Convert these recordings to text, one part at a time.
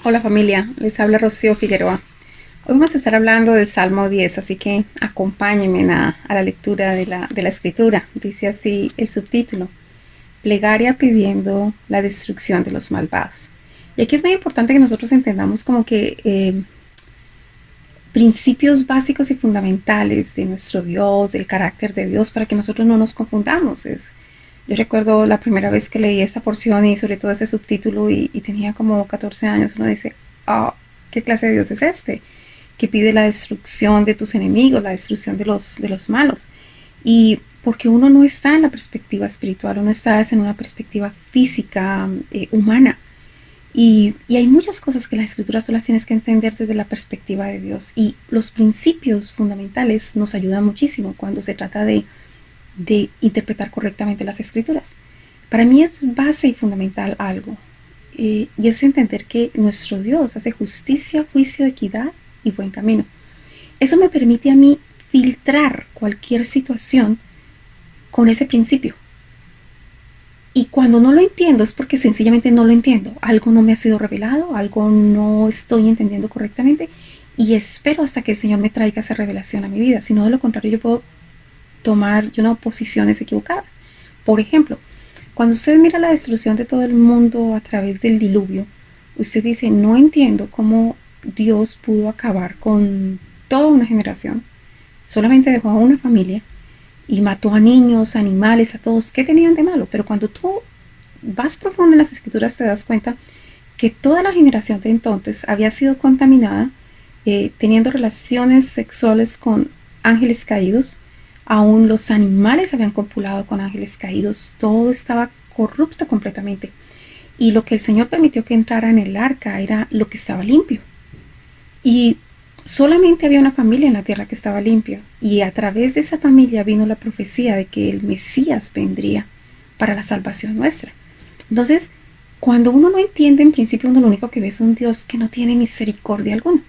Hola familia, les habla Rocío Figueroa. Hoy vamos a estar hablando del Salmo 10, así que acompáñenme a la lectura de la escritura. Dice así el subtítulo: Plegaria pidiendo la destrucción de los malvados. Y aquí es muy importante que nosotros entendamos como que principios básicos y fundamentales de nuestro Dios, del carácter de Dios, para que nosotros no nos confundamos. Yo recuerdo la primera vez que leí esta porción y sobre todo ese subtítulo y tenía como 14 años, uno dice, oh, ¿qué clase de Dios es este? Que pide la destrucción de tus enemigos, la destrucción de los malos. Y porque uno no está en la perspectiva espiritual, uno está en una perspectiva física, humana. Y hay muchas cosas que las escrituras tú las tienes que entender desde la perspectiva de Dios. Y los principios fundamentales nos ayudan muchísimo cuando se trata de interpretar correctamente las escrituras. Para mí es base y fundamental algo, y es entender que nuestro Dios hace justicia, juicio, equidad y buen camino. Eso me permite a mí filtrar cualquier situación con ese principio. Y cuando no lo entiendo es porque sencillamente no lo entiendo. Algo no me ha sido revelado, algo no estoy entendiendo correctamente y espero hasta que el Señor me traiga esa revelación a mi vida. Si no, de lo contrario, yo puedo tomar posiciones equivocadas. Por ejemplo, cuando usted mira la destrucción de todo el mundo a través del diluvio, usted dice, no entiendo cómo Dios pudo acabar con toda una generación. Solamente dejó a una familia y mató a niños, animales, a todos. ¿Qué tenían de malo? Pero cuando tú vas profundo en las escrituras te das cuenta que toda la generación de entonces había sido contaminada, teniendo relaciones sexuales con ángeles caídos. Aún los animales habían copulado con ángeles caídos. Todo estaba corrupto completamente. Y lo que el Señor permitió que entrara en el arca era lo que estaba limpio. Y solamente había una familia en la tierra que estaba limpia. Y a través de esa familia vino la profecía de que el Mesías vendría para la salvación nuestra. Entonces, cuando uno no entiende, en principio uno lo único que ve es un Dios que no tiene misericordia alguna.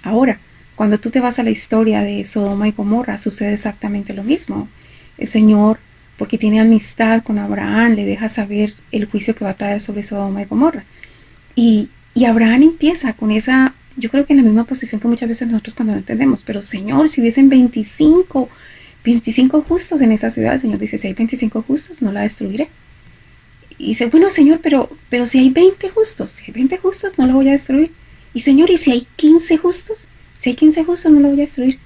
Ahora, cuando tú te vas a la historia de Sodoma y Gomorra, sucede exactamente lo mismo. El Señor, porque tiene amistad con Abraham, le deja saber el juicio que va a traer sobre Sodoma y Gomorra. Y Abraham empieza con esa, yo creo que en la misma posición que muchas veces nosotros cuando no entendemos, pero Señor, si hubiesen 25 justos en esa ciudad, el Señor dice, si hay 25 justos, no la destruiré. Y dice, bueno, Señor, pero si hay 20 justos, si hay 20 justos, no la voy a destruir. Y Señor, ¿y si hay 15 justos? Si hay 15 justos, no la voy a destruir.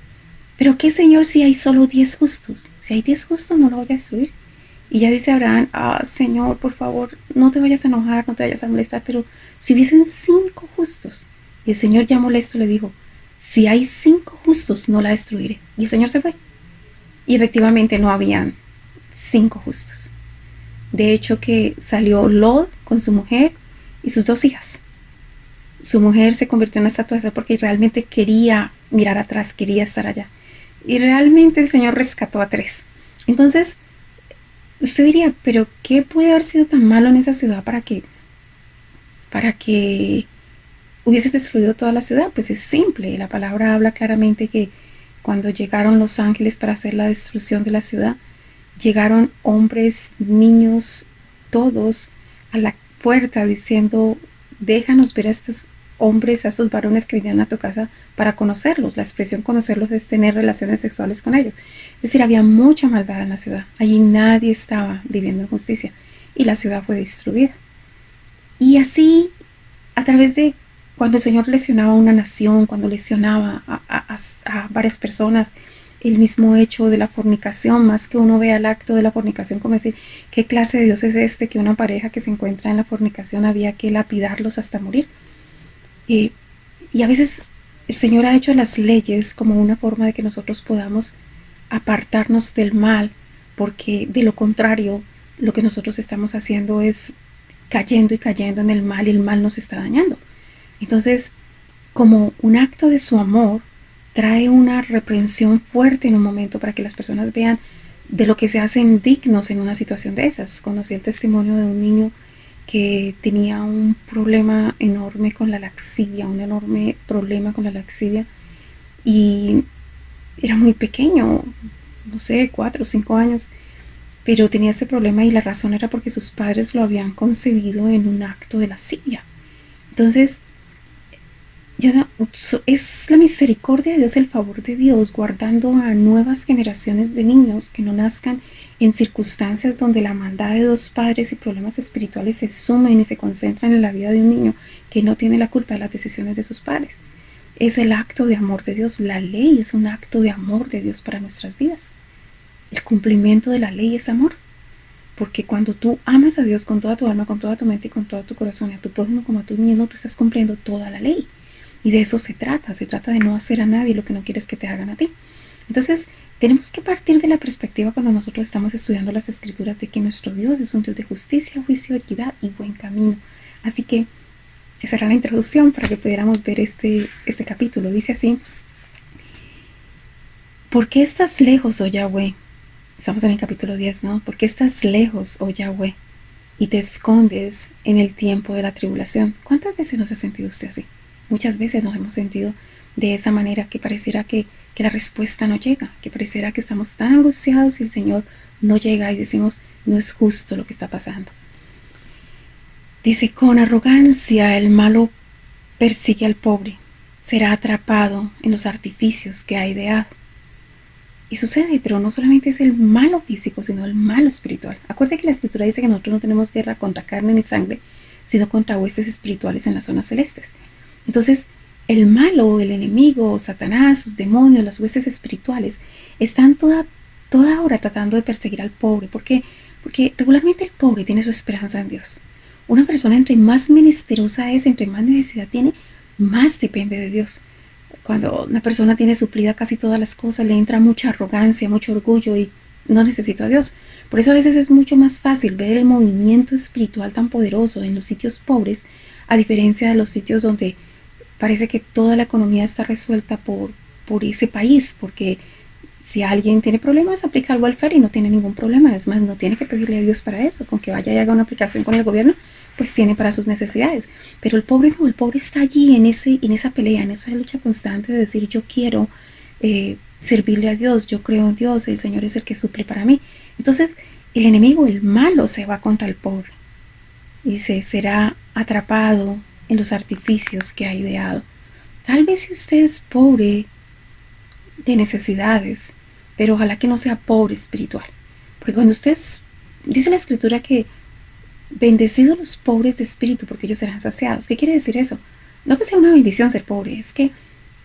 Pero ¿qué, Señor, si hay solo 10 justos? Si hay 10 justos, no la voy a destruir. Y ya dice Abraham, Señor, por favor, no te vayas a enojar, no te vayas a molestar, pero si hubiesen 5 justos. Y el Señor ya molesto le dijo, si hay 5 justos, no la destruiré. Y el Señor se fue. Y efectivamente no habían 5 justos. De hecho que salió Lot con su mujer y sus 2 hijas. Su mujer se convirtió en una estatua de sal porque realmente quería mirar atrás, quería estar allá. Y realmente el Señor rescató a 3. Entonces, usted diría, pero ¿qué puede haber sido tan malo en esa ciudad para que hubiese destruido toda la ciudad? Pues es simple, la palabra habla claramente que cuando llegaron los ángeles para hacer la destrucción de la ciudad, llegaron hombres, niños, todos a la puerta diciendo, déjanos ver a estos hombres, a esos varones que vinieron a tu casa para conocerlos. La expresión conocerlos es tener relaciones sexuales con ellos. Es decir, había mucha maldad en la ciudad. Allí nadie estaba viviendo en justicia y la ciudad fue destruida. Y así, a través de cuando el Señor lesionaba a una nación, cuando lesionaba a varias personas, el mismo hecho de la fornicación, más que uno vea el acto de la fornicación como decir, ¿qué clase de Dios es este que una pareja que se encuentra en la fornicación había que lapidarlos hasta morir? Y, y a veces el Señor ha hecho las leyes como una forma de que nosotros podamos apartarnos del mal, porque de lo contrario, lo que nosotros estamos haciendo es cayendo y cayendo en el mal y el mal nos está dañando. Entonces, como un acto de su amor, trae una reprensión fuerte en un momento para que las personas vean de lo que se hacen dignos en una situación de esas. Conocí el testimonio de un niño que tenía un problema enorme con la laxivia, un enorme problema con la laxivia, y era muy pequeño, no sé, 4 o 5 años, pero tenía ese problema y la razón era porque sus padres lo habían concebido en un acto de lascivia. Entonces, es la misericordia de Dios, el favor de Dios, guardando a nuevas generaciones de niños que no nazcan en circunstancias donde la maldad de dos padres y problemas espirituales se sumen y se concentran en la vida de un niño que no tiene la culpa de las decisiones de sus padres. Es el acto de amor de Dios. La ley es un acto de amor de Dios para nuestras vidas. El cumplimiento de la ley es amor. Porque cuando tú amas a Dios con toda tu alma, con toda tu mente y con todo tu corazón y a tu prójimo como a tú mismo, tú estás cumpliendo toda la ley. Y de eso se trata de no hacer a nadie lo que no quieres que te hagan a ti. Entonces, tenemos que partir de la perspectiva cuando nosotros estamos estudiando las escrituras de que nuestro Dios es un Dios de justicia, juicio, equidad y buen camino. Así que esa era la introducción para que pudiéramos ver este capítulo. Dice así: ¿por qué estás lejos, oh Yahweh? Estamos en el capítulo 10, ¿no? ¿Por qué estás lejos, oh Yahweh, y te escondes en el tiempo de la tribulación? ¿Cuántas veces nos ha sentido usted así? Muchas veces nos hemos sentido de esa manera, que pareciera que la respuesta no llega, que pareciera que estamos tan angustiados y el Señor no llega y decimos, no es justo lo que está pasando. Dice, con arrogancia el malo persigue al pobre, será atrapado en los artificios que ha ideado. Y sucede, pero no solamente es el malo físico, sino el malo espiritual. Acuérdate que la escritura dice que nosotros no tenemos guerra contra carne ni sangre, sino contra huestes espirituales en las zonas celestes. Entonces, el malo, el enemigo, Satanás, sus demonios, las huestes espirituales, están toda hora tratando de perseguir al pobre. ¿Por qué? Porque regularmente el pobre tiene su esperanza en Dios. Una persona entre más menesterosa es, entre más necesidad tiene, más depende de Dios. Cuando una persona tiene suplida casi todas las cosas, le entra mucha arrogancia, mucho orgullo y no necesita a Dios. Por eso a veces es mucho más fácil ver el movimiento espiritual tan poderoso en los sitios pobres, a diferencia de los sitios donde parece que toda la economía está resuelta por ese país, porque si alguien tiene problemas, aplica al welfare y no tiene ningún problema. Es más, no tiene que pedirle a Dios para eso. Con que vaya y haga una aplicación con el gobierno, pues tiene para sus necesidades. Pero el pobre no, el pobre está allí en esa pelea, en esa lucha constante de decir, yo quiero servirle a Dios, yo creo en Dios, el Señor es el que suple para mí. Entonces, el enemigo, el malo, se va contra el pobre. Y será atrapado en los artificios que ha ideado. Tal vez si usted es pobre de necesidades, pero ojalá que no sea pobre espiritual. Porque cuando dice la escritura que bendecidos los pobres de espíritu, porque ellos serán saciados. ¿Qué quiere decir eso? No que sea una bendición ser pobre, es que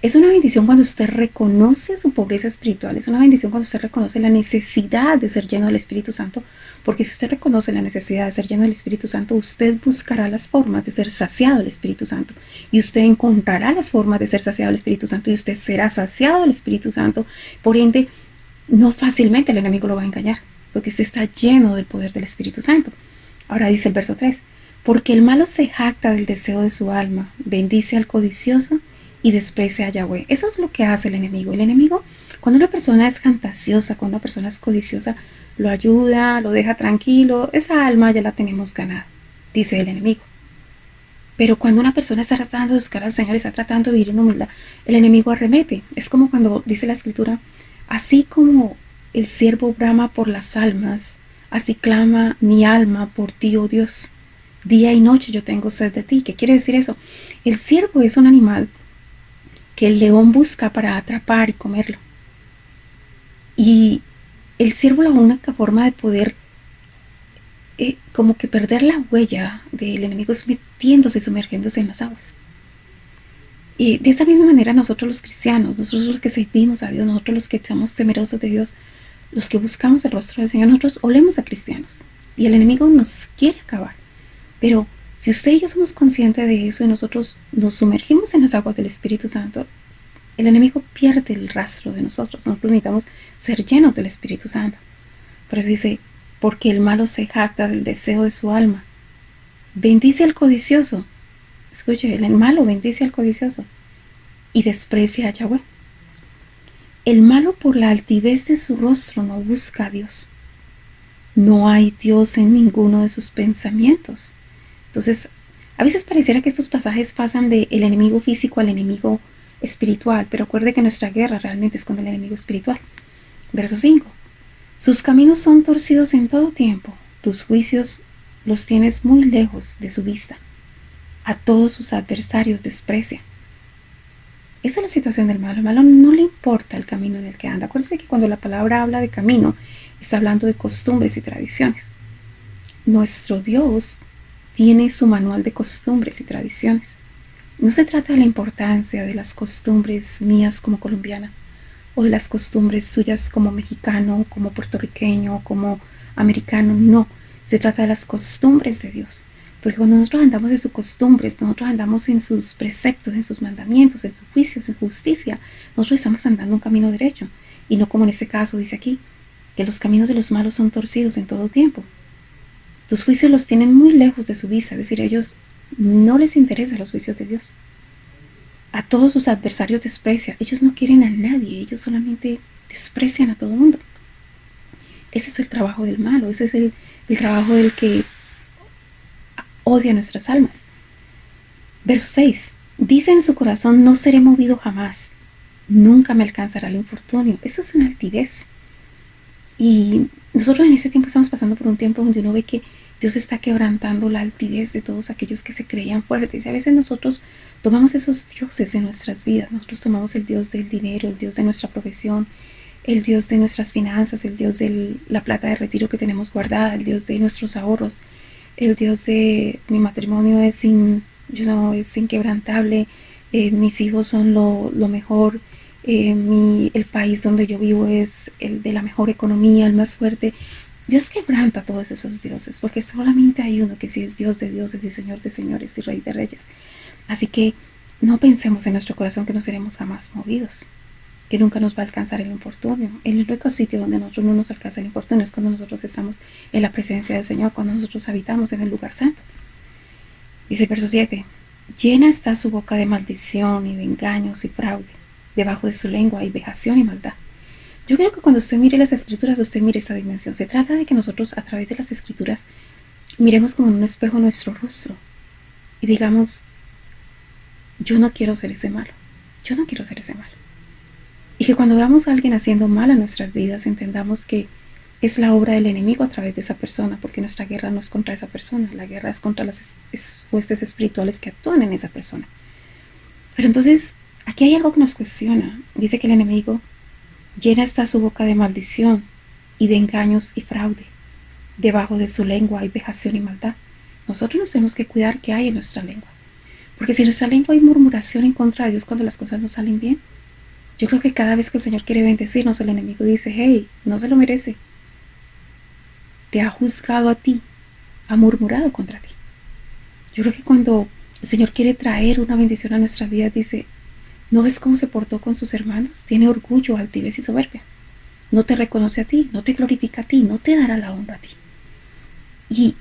es una bendición cuando usted reconoce su pobreza espiritual, es una bendición cuando usted reconoce la necesidad de ser lleno del Espíritu Santo, porque si usted reconoce la necesidad de ser lleno del Espíritu Santo, usted buscará las formas de ser saciado del Espíritu Santo, y usted encontrará las formas de ser saciado del Espíritu Santo, y usted será saciado del Espíritu Santo. Por ende, no fácilmente el enemigo lo va a engañar, porque usted está lleno del poder del Espíritu Santo. Ahora dice el verso 3, porque el malo se jacta del deseo de su alma, bendice al codicioso y desprecia a Yahweh. Eso es lo que hace el enemigo. El enemigo, cuando una persona es fantasiosa, cuando una persona es codiciosa, lo ayuda, lo deja tranquilo, esa alma ya la tenemos ganada, dice el enemigo. Pero cuando una persona está tratando de buscar al Señor, está tratando de vivir en humildad, el enemigo arremete. Es como cuando dice la escritura, así como el siervo brama por las almas, así clama mi alma por ti, oh Dios. Día y noche yo tengo sed de ti. ¿Qué quiere decir eso? El ciervo es un animal que el león busca para atrapar y comerlo. Y el ciervo, la única forma de poder como que perder la huella del enemigo es metiéndose, sumergiéndose en las aguas. Y de esa misma manera nosotros los cristianos, nosotros los que servimos a Dios, nosotros los que estamos temerosos de Dios, los que buscamos el rostro del Señor, nosotros olemos a cristianos. Y el enemigo nos quiere acabar. Pero si usted y yo somos conscientes de eso y nosotros nos sumergimos en las aguas del Espíritu Santo, el enemigo pierde el rastro de nosotros. Nosotros necesitamos ser llenos del Espíritu Santo. Por eso dice, porque el malo se jacta del deseo de su alma. Bendice al codicioso. Escuche, el malo bendice al codicioso y desprecia a Yahweh. El malo por la altivez de su rostro no busca a Dios. No hay Dios en ninguno de sus pensamientos. Entonces, a veces pareciera que estos pasajes pasan del enemigo físico al enemigo espiritual, pero acuerde que nuestra guerra realmente es con el enemigo espiritual. Verso 5. Sus caminos son torcidos en todo tiempo, tus juicios los tienes muy lejos de su vista. A todos sus adversarios desprecia. Esa es la situación del malo. Al malo no le importa el camino en el que anda. Acuérdense que cuando la palabra habla de camino, está hablando de costumbres y tradiciones. Nuestro Dios tiene su manual de costumbres y tradiciones. No se trata de la importancia de las costumbres mías como colombiana o de las costumbres suyas como mexicano, como puertorriqueño, como americano. No, se trata de las costumbres de Dios. Porque cuando nosotros andamos en sus costumbres, nosotros andamos en sus preceptos, en sus mandamientos, en sus juicios, en justicia, nosotros estamos andando un camino derecho. Y no como en este caso dice aquí, que los caminos de los malos son torcidos en todo tiempo. Tus juicios los tienen muy lejos de su vista, es decir, a ellos no les interesan los juicios de Dios. A todos sus adversarios desprecia. Ellos no quieren a nadie, ellos solamente desprecian a todo el mundo. Ese es el trabajo del malo, ese es el trabajo del que odia nuestras almas. Verso 6. Dice en su corazón, no seré movido jamás, nunca me alcanzará el infortunio. Eso es una altivez. Y nosotros en este tiempo estamos pasando por un tiempo donde uno ve que Dios está quebrantando la altivez de todos aquellos que se creían fuertes. Y a veces nosotros tomamos esos dioses en nuestras vidas. Nosotros tomamos el Dios del dinero, el Dios de nuestra profesión, el Dios de nuestras finanzas, el Dios de la plata de retiro que tenemos guardada, el Dios de nuestros ahorros, el Dios de mi matrimonio es inquebrantable, mis hijos son lo mejor, el país donde yo vivo es el de la mejor economía, el más fuerte. Dios quebranta todos esos dioses, porque solamente hay uno que sí es Dios de dioses y Señor de señores y Rey de reyes. Así que no pensemos en nuestro corazón que no seremos jamás movidos, que nunca nos va a alcanzar el infortunio. El único sitio donde nosotros no nos alcanza el infortunio es cuando nosotros estamos en la presencia del Señor, cuando nosotros habitamos en el lugar santo. Dice el verso 7, llena está su boca de maldición y de engaños y fraude, debajo de su lengua hay vejación y maldad. Yo creo que cuando usted mire las escrituras, usted mire esta dimensión. Se trata de que nosotros a través de las escrituras miremos como en un espejo nuestro rostro y digamos, yo no quiero ser ese malo, yo no quiero ser ese malo. Y que cuando veamos a alguien haciendo mal a nuestras vidas, entendamos que es la obra del enemigo a través de esa persona, porque nuestra guerra no es contra esa persona, la guerra es contra las huestes espirituales que actúan en esa persona. Pero entonces, aquí hay algo que nos cuestiona. Dice que el enemigo llena está su boca de maldición y de engaños y fraude. Debajo de su lengua hay vejación y maldad. Nosotros nos tenemos que cuidar qué hay en nuestra lengua. Porque si en nuestra lengua hay murmuración en contra de Dios cuando las cosas no salen bien, yo creo que cada vez que el Señor quiere bendecirnos, el enemigo dice, hey, no se lo merece. Te ha juzgado a ti, ha murmurado contra ti. Yo creo que cuando el Señor quiere traer una bendición a nuestras vidas, dice, ¿no ves cómo se portó con sus hermanos? Tiene orgullo, altivez y soberbia. No te reconoce a ti, no te glorifica a ti, no te dará la honra a ti.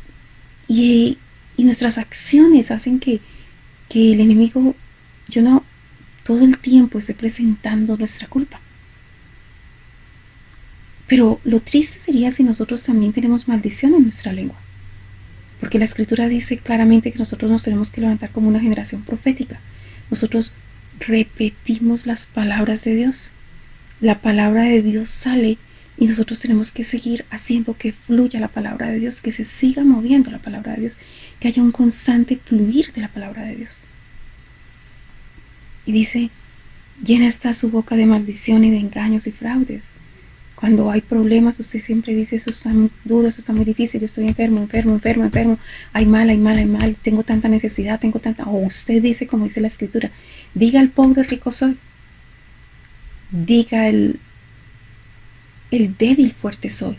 Y nuestras acciones hacen que el enemigo, todo el tiempo esté presentando nuestra culpa. Pero lo triste sería si nosotros también tenemos maldición en nuestra lengua. Porque la escritura dice claramente que nosotros nos tenemos que levantar como una generación profética. Nosotros repetimos las palabras de Dios. La palabra de Dios sale y nosotros tenemos que seguir haciendo que fluya la palabra de Dios, que se siga moviendo la palabra de Dios, que haya un constante fluir de la palabra de Dios. Y dice, llena está su boca de maldición y de engaños y fraudes. Cuando hay problemas, usted siempre dice, eso está muy duro, eso está muy difícil, yo estoy enfermo, hay mal, tengo tanta necesidad, o usted dice, como dice la escritura, diga el pobre rico soy, diga el débil fuerte soy,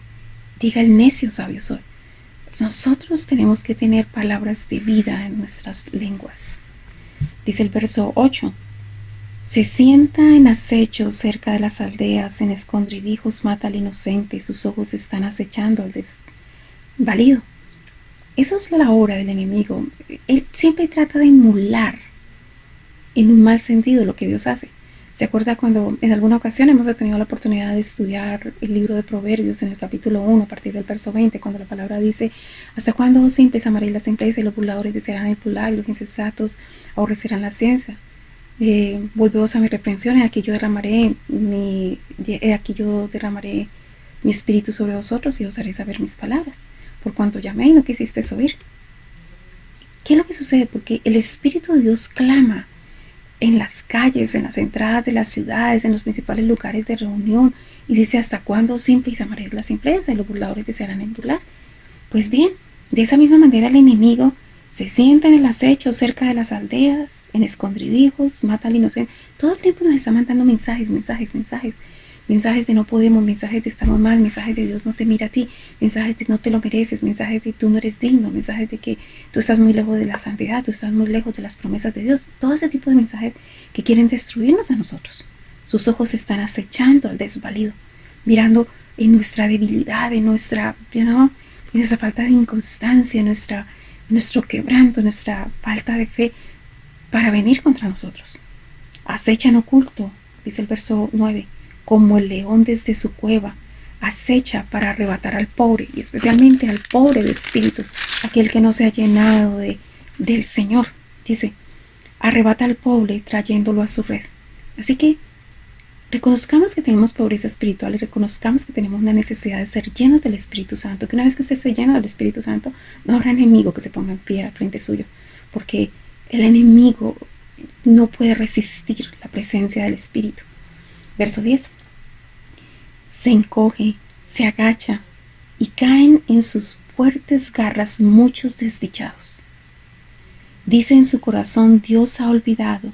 diga el necio sabio soy. Nosotros tenemos que tener palabras de vida en nuestras lenguas. Dice el verso 8, se sienta en acecho cerca de las aldeas, en escondrijos mata al inocente, sus ojos están acechando al desvalido. Eso es la obra del enemigo. Él siempre trata de emular en un mal sentido lo que Dios hace. ¿Se acuerda cuando en alguna ocasión hemos tenido la oportunidad de estudiar el libro de Proverbios en el capítulo 1 a partir del verso 20, cuando la palabra dice, ¿hasta cuándo, oh simples, amaréis la simpleza y los burladores desearán el burlar y los insensatos aborrecerán la ciencia? Volveos a mis reprensiones, aquí yo derramaré mi espíritu sobre vosotros y os haré saber mis palabras, por cuanto llamé y no quisisteis oír. ¿Qué es lo que sucede? Porque el Espíritu de Dios clama en las calles, en las entradas de las ciudades, en los principales lugares de reunión. Y dice, ¿hasta cuándo simples amaréis la simpleza y los burladores desearán en burlar? Pues bien, de esa misma manera el enemigo se sienta en el acecho cerca de las aldeas, en escondrijos, mata al inocente. Todo el tiempo nos está mandando mensajes, mensajes, mensajes. Mensajes de no podemos, mensajes de estamos mal, mensajes de Dios no te mira a ti, mensajes de no te lo mereces, mensajes de tú no eres digno, mensajes de que tú estás muy lejos de la santidad, tú estás muy lejos de las promesas de Dios. Todo ese tipo de mensajes que quieren destruirnos a nosotros. Sus ojos están acechando al desvalido, mirando en nuestra debilidad, en nuestra, en nuestra falta de inconstancia, en nuestro quebranto, nuestra falta de fe, para venir contra nosotros. Acechan oculto, dice el verso 9, como el león desde su cueva, acecha para arrebatar al pobre, y especialmente al pobre de espíritu, aquel que no se ha llenado del Señor. Dice, arrebata al pobre trayéndolo a su red. Así que reconozcamos que tenemos pobreza espiritual y reconozcamos que tenemos una necesidad de ser llenos del Espíritu Santo, que una vez que usted se llena del Espíritu Santo, no habrá enemigo que se ponga en pie al frente suyo, porque el enemigo no puede resistir la presencia del Espíritu. Verso 10. Se encoge, se agacha y caen en sus fuertes garras muchos desdichados. Dice en su corazón, Dios ha olvidado,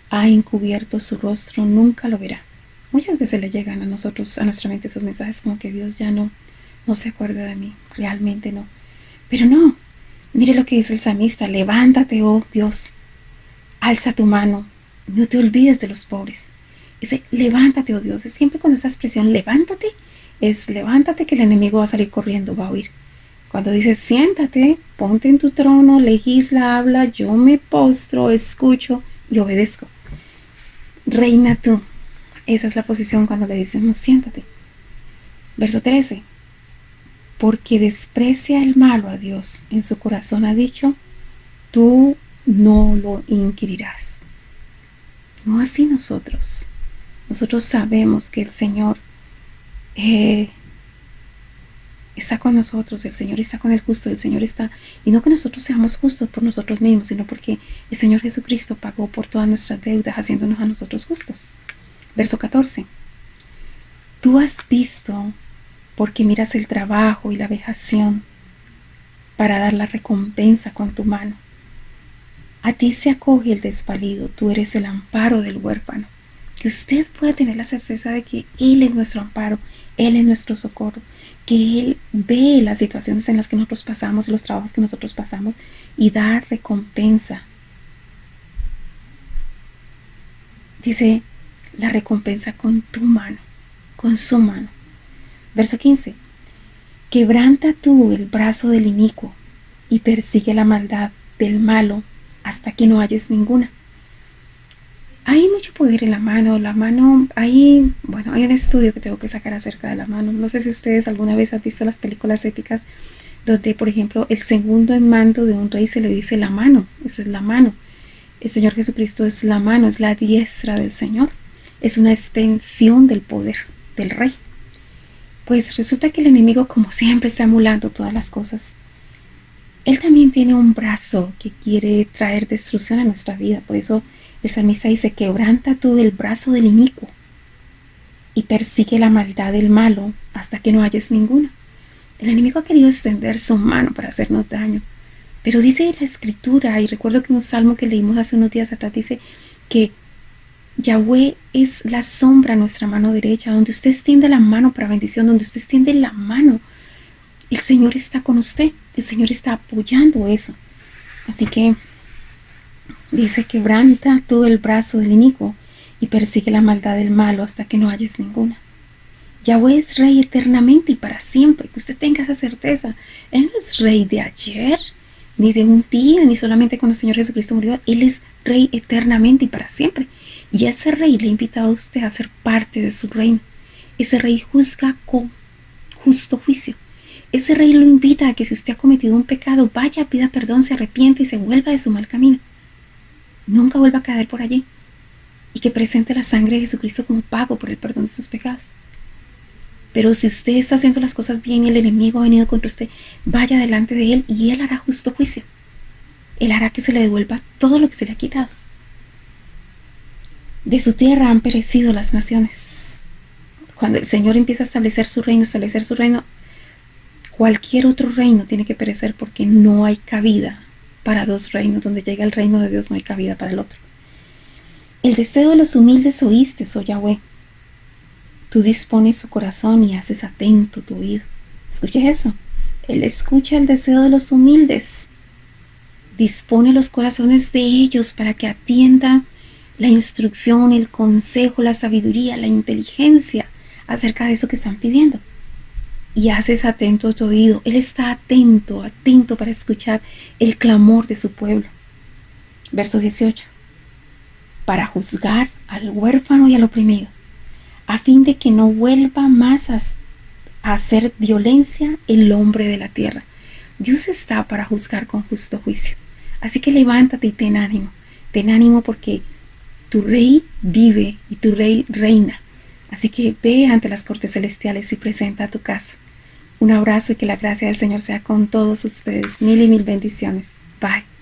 ha encubierto su rostro, nunca lo verá. Muchas veces le llegan a nosotros, a nuestra mente, esos mensajes como que Dios ya no se acuerda de mí, realmente no. Pero no, mire lo que dice el salmista, levántate, oh Dios, alza tu mano, no te olvides de los pobres. Dice, levántate, oh Dios. Es siempre cuando esa expresión levántate, es levántate que el enemigo va a salir corriendo, va a huir. Cuando dice siéntate, ponte en tu trono, legisla, habla, yo me postro, escucho y obedezco. Reina tú. Esa es la posición cuando le decimos siéntate. Verso 13. Porque desprecia el malo a Dios, en su corazón ha dicho, tú no lo inquirirás. No así nosotros. Nosotros sabemos que el Señor está con nosotros, el Señor está con el justo, el Señor está, y no que nosotros seamos justos por nosotros mismos, sino porque el Señor Jesucristo pagó por todas nuestras deudas, haciéndonos a nosotros justos. Verso 14. Tú has visto, porque miras el trabajo y la vejación, para dar la recompensa con tu mano. A ti se acoge el desvalido, tú eres el amparo del huérfano. Que usted pueda tener la certeza de que Él es nuestro amparo, Él es nuestro socorro, que Él ve las situaciones en las que nosotros pasamos, los trabajos que nosotros pasamos y da recompensa. Dice, la recompensa con tu mano, con su mano. Verso 15. Quebranta tú el brazo del inicuo y persigue la maldad del malo hasta que no halles ninguna. Hay mucho poder en la mano, hay un estudio que tengo que sacar acerca de la mano. No sé si ustedes alguna vez han visto las películas épicas donde, por ejemplo, el segundo en mando de un rey se le dice la mano, esa es la mano. El Señor Jesucristo es la mano, es la diestra del Señor, es una extensión del poder del rey. Pues resulta que el enemigo, como siempre, está emulando todas las cosas. Él también tiene un brazo que quiere traer destrucción a nuestra vida, por eso el salmista dice, quebranta tú el brazo del inicuo y persigue la maldad del malo hasta que no halles ninguna. El enemigo ha querido extender su mano para hacernos daño, pero dice la escritura, y recuerdo que un salmo que leímos hace unos días atrás dice que Yahweh es la sombra a nuestra mano derecha, donde usted extiende la mano para bendición, donde usted extiende la mano, el Señor está con usted, el Señor está apoyando eso. Así que dice, quebranta tú el brazo del inicuo y persigue la maldad del malo hasta que no halles ninguna. Yahweh es rey eternamente y para siempre, que usted tenga esa certeza. Él no es rey de ayer, ni de un día, ni solamente cuando el Señor Jesucristo murió. Él es rey eternamente y para siempre. Y ese rey le ha invitado a usted a ser parte de su reino. Ese rey juzga con justo juicio. Ese rey lo invita a que si usted ha cometido un pecado, vaya, pida perdón, se arrepiente y se vuelva de su mal camino. Nunca vuelva a caer por allí. Y que presente la sangre de Jesucristo como pago por el perdón de sus pecados. Pero si usted está haciendo las cosas bien y el enemigo ha venido contra usted, vaya delante de él y él hará justo juicio. Él hará que se le devuelva todo lo que se le ha quitado. De su tierra han perecido las naciones. Cuando el Señor empieza a establecer su reino, cualquier otro reino tiene que perecer porque no hay cabida para dos reinos. Donde llega el reino de Dios no hay cabida para el otro. El deseo de los humildes oíste, oh Yahweh. Tú dispones su corazón y haces atento tu oído. Escuche eso. Él escucha el deseo de los humildes. Dispone los corazones de ellos para que atiendan la instrucción, el consejo, la sabiduría, la inteligencia acerca de eso que están pidiendo. Y haces atento tu oído. Él está atento, atento para escuchar el clamor de su pueblo. Verso 18. Para juzgar al huérfano y al oprimido, a fin de que no vuelva más a hacer violencia el hombre de la tierra. Dios está para juzgar con justo juicio. Así que levántate y ten ánimo. Ten ánimo porque tu rey vive y tu rey reina. Así que ve ante las cortes celestiales y presenta tu caso. Un abrazo y que la gracia del Señor sea con todos ustedes. Mil y mil bendiciones. Bye.